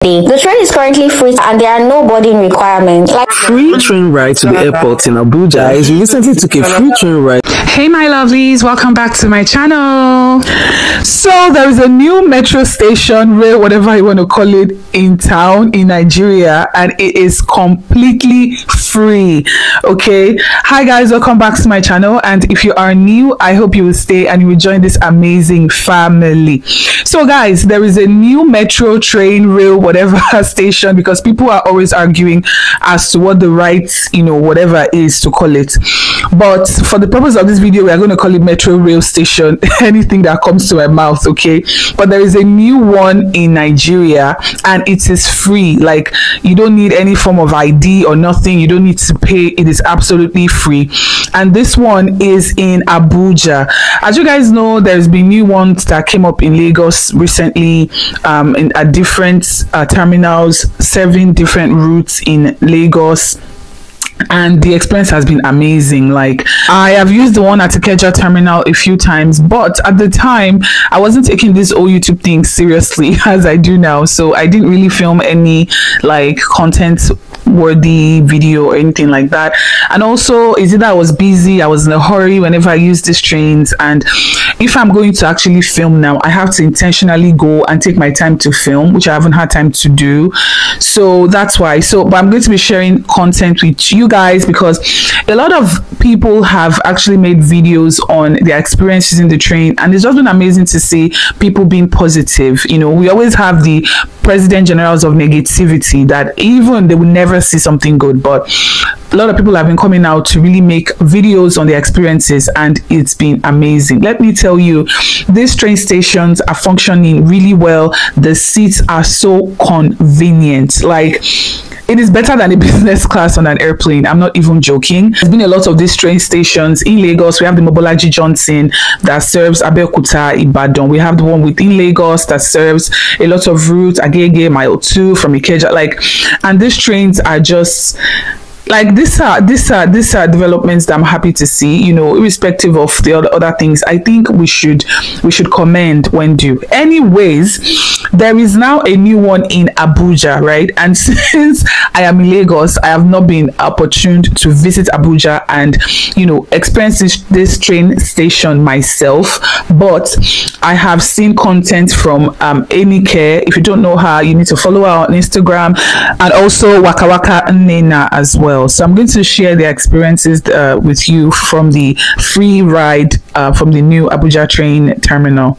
The train is currently free and there are no boarding requirements. Free train ride to the airport in Abuja. We recently took a free train ride. Hey my lovelies, welcome back to my channel. So there is a new metro station, rail, whatever you want to call it, in town in Nigeria, and it is completely free. Okay, hi guys, welcome back to my channel, and if you are new, I hope you will stay and you will join this amazing family. So guys, there is a new metro, train, rail, whatever station, because people are always arguing as to what the right, whatever is to call it. But for the purpose of this video, we are going to call it metro, rail station, anything that comes to my mouth. Okay, but there is a new one in Nigeria and it is free. Like, you don't need any form of ID or nothing, you don't need to pay. It is absolutely free, and this one is in Abuja. As you guys know, there's been new ones that came up in Lagos recently, at different terminals, serving different routes in Lagos, and the experience has been amazing. Like, I have used the one at Ikeja terminal a few times, but at the time I wasn't taking this whole YouTube thing seriously as I do now, so I didn't really film any like content worthy video or anything like that. And also, is it that I was busy, I was in a hurry whenever I use these trains, and if I'm going to actually film now, I have to intentionally go and take my time to film, which I haven't had time to do. So that's why. But I'm going to be sharing content with you guys, because a lot of people have actually made videos on their experiences in the train, and it's just been amazing to see people being positive. We always have the president generals of negativity that even they will never see something good, but a lot of people have been coming out to really make videos on their experiences, and it's been amazing. Let me tell you, these train stations are functioning really well. The seats are so convenient. Like, it is better than a business class on an airplane. I'm not even joking. There's been a lot of these train stations in Lagos. We have the Mobolaji Johnson that serves Abeokuta, Ibadan. We have the one within Lagos that serves a lot of routes, Agege, Mile 2 from Ikeja. And these trains are just like, these are developments that I'm happy to see, irrespective of the other things. I think we should commend when due. Anyways, there is now a new one in Abuja, right? And since I am in Lagos, I have not been opportuned to visit Abuja and experience this train station myself, but I have seen content from Enike. If you don't know her, you need to follow her on Instagram, and also Waka Waka Nena as well. So I'm going to share their experiences with you from the free ride from the new Abuja train terminal.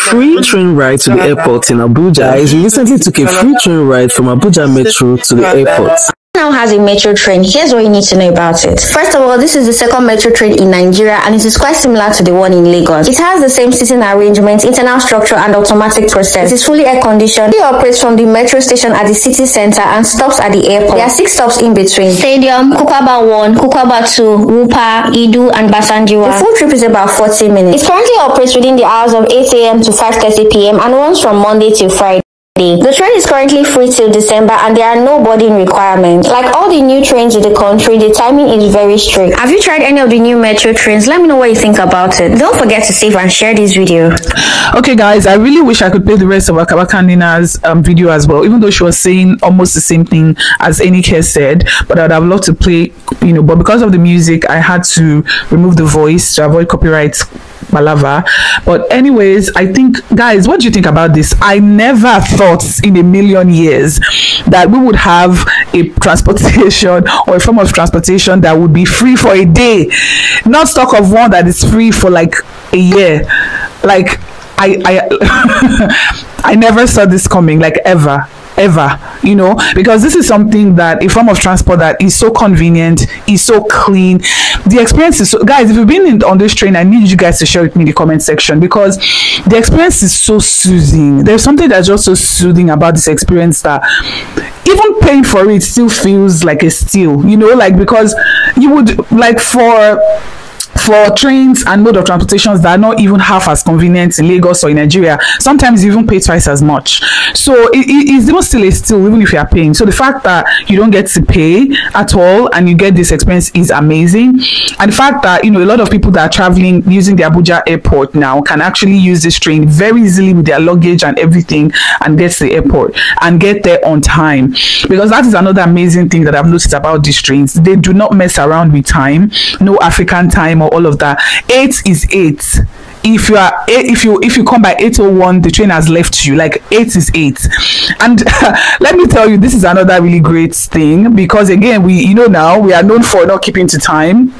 Free train ride to the airport in Abuja. We recently took a free train ride from Abuja Metro to the airport. Now has a metro train. Here's what you need to know about it. First of all, this is the second metro train in Nigeria, and it is quite similar to the one in Lagos. It has the same seating arrangement, internal structure, and automatic process. It is fully air conditioned. It operates from the metro station at the city center and stops at the airport. There are 6 stops in between: Stadium, Kukaba 1, Kukaba 2, Rupa, Idu, and Basanjiwa. The full trip is about 40 minutes. It currently operates within the hours of 8 a.m. to 5:30 p.m. and runs from Monday till Friday. The train is currently free till December, and there are no boarding requirements. Like all the new trains in the country, the timing is very strict. Have you tried any of the new metro trains? Let me know what you think about it. Don't forget to save and share this video. Okay guys, I really wish I could play the rest of Waka Waka Nina's video as well, even though she was saying almost the same thing as Enike said, but I'd have loved to play, but because of the music, I had to remove the voice to avoid copyright malava. But anyways, I think, guys, what do you think about this? I never thought in a million years that we would have a transportation or a form of transportation that would be free for a day, not talk of one that is free for like a year. Like, I never saw this coming, like ever, because this is something that a form of transport that is so convenient, is so clean. The experience is so, guys, if you've been on this train, I need you guys to share with me in the comment section, because the experience is so soothing. There's something that's just so soothing about this experience that even paying for it still feels like a steal, because you would, like, for for trains and mode of transportations that are not even half as convenient in Lagos or in Nigeria. Sometimes you even pay twice as much. So it's even still a steal, even if you are paying. So the fact that you don't get to pay at all and you get this expense is amazing. And the fact that, you know, a lot of people that are traveling using the Abuja airport now can actually use this train very easily with their luggage and everything and get to the airport and get there on time. Because that is another amazing thing that I've noticed about these trains. They do not mess around with time, no African time or all of that. 8 is 8. If you come by 8:01, the train has left you. Like 8 is 8. And let me tell you, this is another really great thing, because again, now we are known for not keeping to time.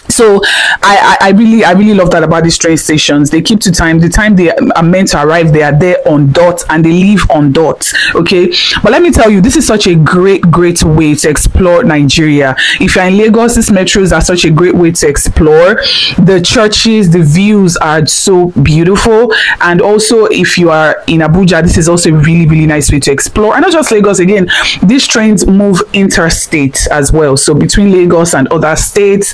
So I really love that about these train stations. They keep to time. The time they are meant to arrive, they are there on dot, and they leave on dot. Okay, but let me tell you, this is such a great way to explore Nigeria. If you're in Lagos, these metros are such a great way to explore. The churches, the views are so beautiful. And also, if you are in Abuja, this is also a really nice way to explore. And not just Lagos. Again, these trains move interstate as well. So between Lagos and other states,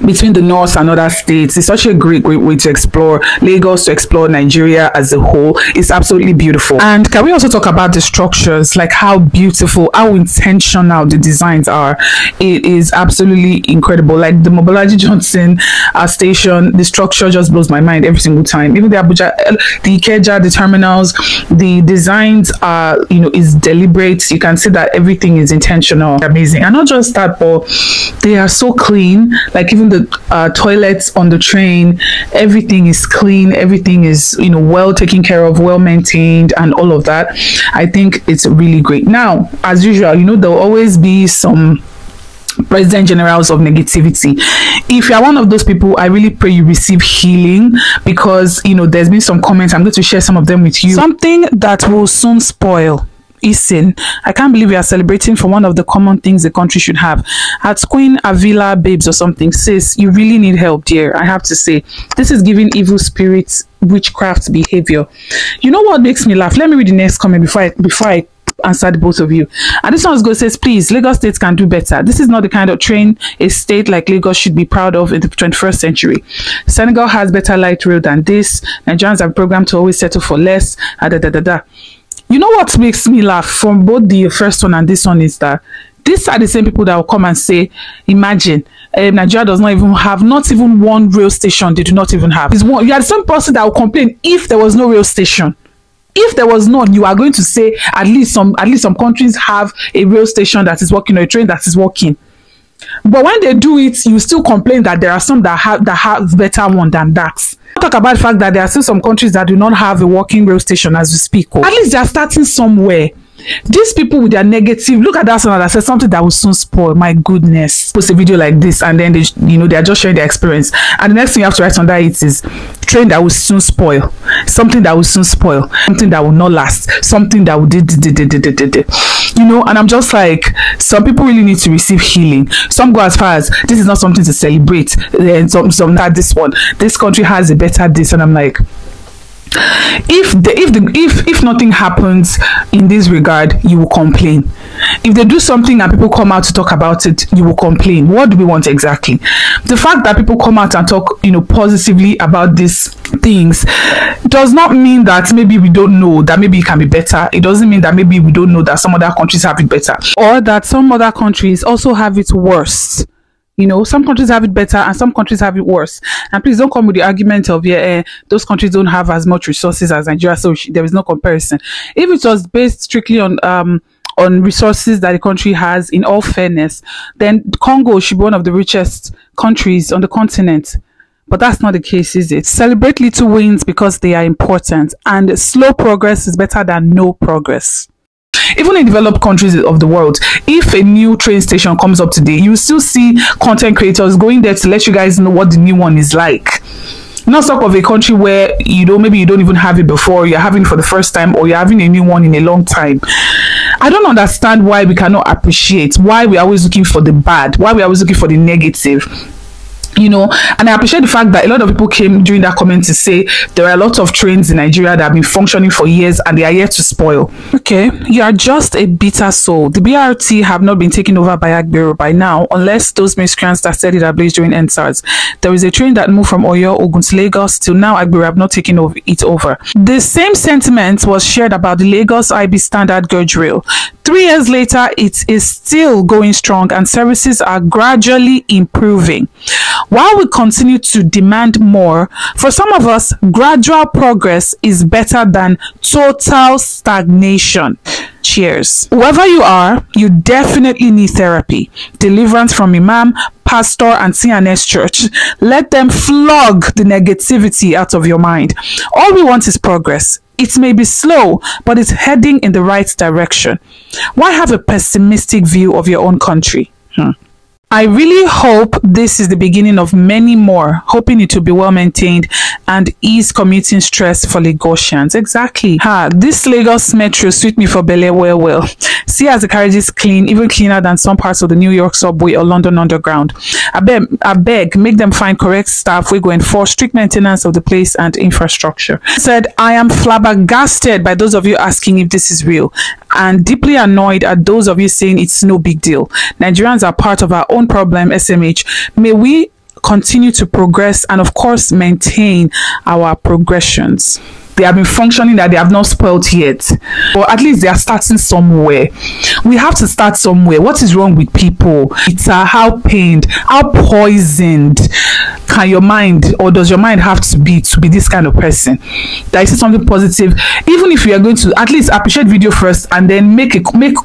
between the north and other states. It's such a great way to explore Lagos, to explore Nigeria as a whole. It's absolutely beautiful. And can we also talk about the structures, like how beautiful, how intentional the designs are? It is absolutely incredible. Like the Mobolaji Johnson station, the structure just blows my mind every single time. Even the Abuja, the Ikeja, the terminals, the designs are, is deliberate. You can see that everything is intentional. Amazing. And not just that, but they are so clean. Like even the toilets on the train, everything is clean, everything is well taken care of, well maintained, and all of that. I think it's really great. Now, as usual, there'll always be some president generals of negativity. If you are one of those people, I really pray you receive healing, because there's been some comments. I'm going to share some of them with you. Something that will soon spoil is sin. I can't believe we are celebrating for one of the common things the country should have. At Queen Avila Babes or something, sis, you really need help, dear. I have to say, this is giving evil spirits witchcraft behavior. You know what makes me laugh? Let me read the next comment before I answer the both of you. And this one says, please, Lagos State can do better. This is not the kind of train a state like Lagos should be proud of in the 21st century. Senegal has better light rail than this. Nigerians have programmed to always settle for less. You know what makes me laugh from both the first one and this one is that these are the same people that will come and say, imagine, Nigeria does not even have not even one rail station. They do not even have. You are the same person that will complain if there was no rail station. If there was none, you are going to say at least some countries have a rail station that is working, or a train that is working. But when they do it, you still complain that there are some that have better one than that. Talk about the fact that there are still some countries that do not have a working rail station as we speak. At least they are starting somewhere. These people with their negative, look at that one that says something that will soon spoil. My goodness. Post a video like this and then they are just sharing their experience. And the next thing you have to write under it is train that will soon spoil. Something that will soon spoil. Something that will not last. Something that will and I'm just like, some people really need to receive healing. Some go as far as this is not something to celebrate. And some that this country has a better this, and I'm like, if nothing happens in this regard, you will complain. If they do something and people come out to talk about it, you will complain. What do we want exactly? The fact that people come out and talk positively about these things does not mean that maybe we don't know that maybe it can be better. It doesn't mean that maybe we don't know that some other countries have it better, or that some other countries also have it worse. Some countries have it better and some countries have it worse. And please don't come with the argument of, those countries don't have as much resources as Nigeria, so there is no comparison. If it was based strictly on resources that the country has, in all fairness, then Congo should be one of the richest countries on the continent. But that's not the case, is it? Celebrate little wins because they are important, and slow progress is better than no progress. Even in developed countries of the world, if a new train station comes up today, you still see content creators going there to let you guys know what the new one is like. Not talk of a country where maybe you don't even have it before, you're having it for the first time, or you're having a new one in a long time. I don't understand why we cannot appreciate, why we're always looking for the bad, why we're always looking for the negative. you know. And I appreciate the fact that a lot of people came during that comment to say there are a lot of trains in Nigeria that have been functioning for years and they are yet to spoil. Okay, you are just a bitter soul. The BRT have not been taken over by Agbero by now, unless those miscreants that set it ablaze during NSARS. There is a train that moved from Oyo, Ogun to Lagos. Till now, Agbero have not taken it over. The same sentiment was shared about the Lagos IB Standard Gauge Rail. 3 years later, it is still going strong and services are gradually improving. While we continue to demand more, for some of us, gradual progress is better than total stagnation. Cheers. Whoever you are, you definitely need therapy, deliverance from Imam, pastor and CNS church. Let them flog the negativity out of your mind. All we want is progress. It may be slow, but it's heading in the right direction. Why have a pessimistic view of your own country? I really hope this is the beginning of many more, hoping it will be well maintained and ease commuting stress for Lagosians. Exactly. This Lagos Metro suit me for Bele well. See as the carriages clean, even cleaner than some parts of the New York subway or London Underground. I beg, make them find correct staff. We go enforce strict maintenance of the place and infrastructure. Said, I am flabbergasted by those of you asking if this is real and deeply annoyed at those of you saying it's no big deal. Nigerians are part of our own problem, SMH. May we continue to progress and of course maintain our progressions. They have been functioning that they have not spoiled yet, or at least they are starting somewhere. We have to start somewhere. What is wrong with people? It's how pained, how poisoned can your mind, or does your mind have to be this kind of person that is something positive? Even if you are going to at least appreciate video first and then make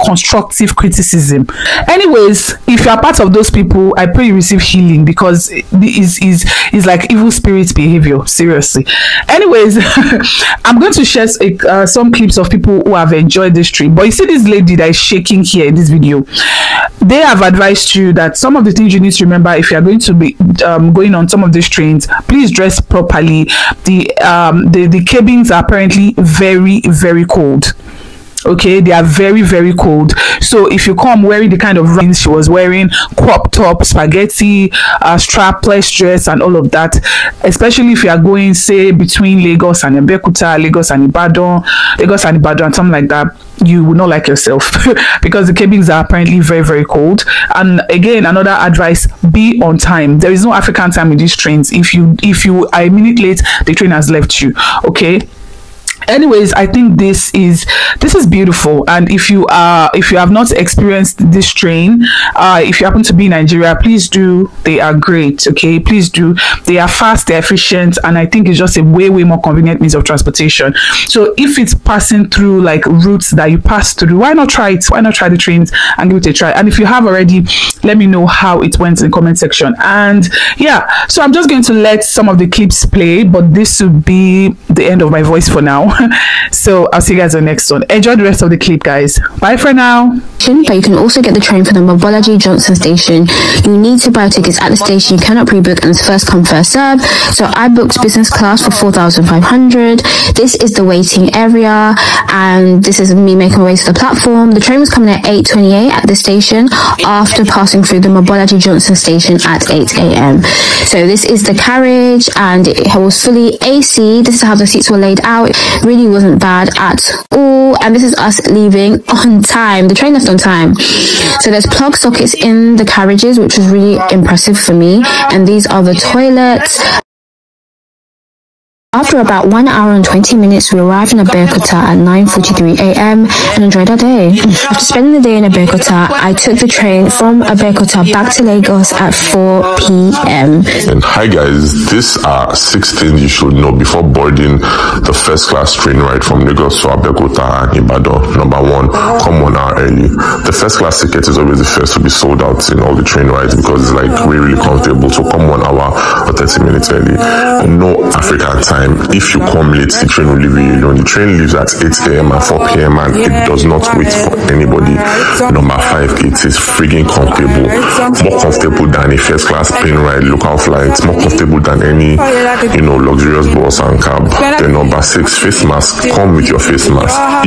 constructive criticism. Anyways, if you are part of those people, I pray you receive healing, because it is like evil spirit behavior. Seriously. Anyways, I'm going to share some clips of people who have enjoyed this trip. But you see this lady that is shaking here in this video. They have advised you that some of the things you need to remember if you are going to be going on some of these trains, please dress properly. The cabins are apparently very, very cold. Okay, they are very, very cold. So if you come wearing the kind of rings she was wearing, crop top, spaghetti, strapless dress and all of that, especially if you are going, say, between Lagos and Abeokuta, Lagos and Ibadan and something like that, you will not like yourself because the cabins are apparently very, very cold. And again, another advice, be on time. There is no African time in these trains. If you are a minute late, the train has left you. Okay. Anyways, I think this is beautiful, and if you have not experienced this train, if you happen to be in Nigeria, please do. They are great. Okay, please do. They are fast, they're efficient, and I think it's just a way more convenient means of transportation. So if it's passing through like routes that you pass through, why not try it? Why not try the trains and give it a try? And if you have already, let me know how it went in the comment section. And yeah, so I'm just going to let some of the clips play, but this will be the end of my voice for now. So I'll see you guys on the next one. Enjoy the rest of the clip, guys. Bye for now. But you can also get the train from the Mobolaji Johnson station. You need to buy tickets at the station. You cannot pre-book, and it's first come, first serve. So I booked business class for 4,500. This is the waiting area, and this is me making my way to the platform. The train was coming at 8:28 at the station after passing through the Mobolaji Johnson station at 8 a.m. So this is the carriage, and it was fully AC. This is how the seats were laid out. It really wasn't bad at all. And this is us leaving on time. The train left on time. So there's plug sockets in the carriages, which was really impressive for me. And these are the toilets. After about 1 hour and 20 minutes, we arrived in Abeokuta at 9:43 a.m. and enjoyed our day. After spending the day in Abeokuta, I took the train from Abeokuta back to Lagos at 4 p.m. And hi guys, these are 6 things you should know before boarding the first class train ride from Lagos to Abeokuta and Ibadan. Number 1, come 1 hour early. The first class ticket is always the first to be sold out in all the train rides because it's like really comfortable. So come 1 hour or 30 minutes early. No African time. If you come late, the train will leave you alone. The train leaves at 8 a.m. and 4 p.m. and it does not wait for anybody. Number 5, it is frigging comfortable. More comfortable than a first class plane ride, local flights, more comfortable than any, luxurious bus and cab. Then number 6, face mask. Come with your face mask.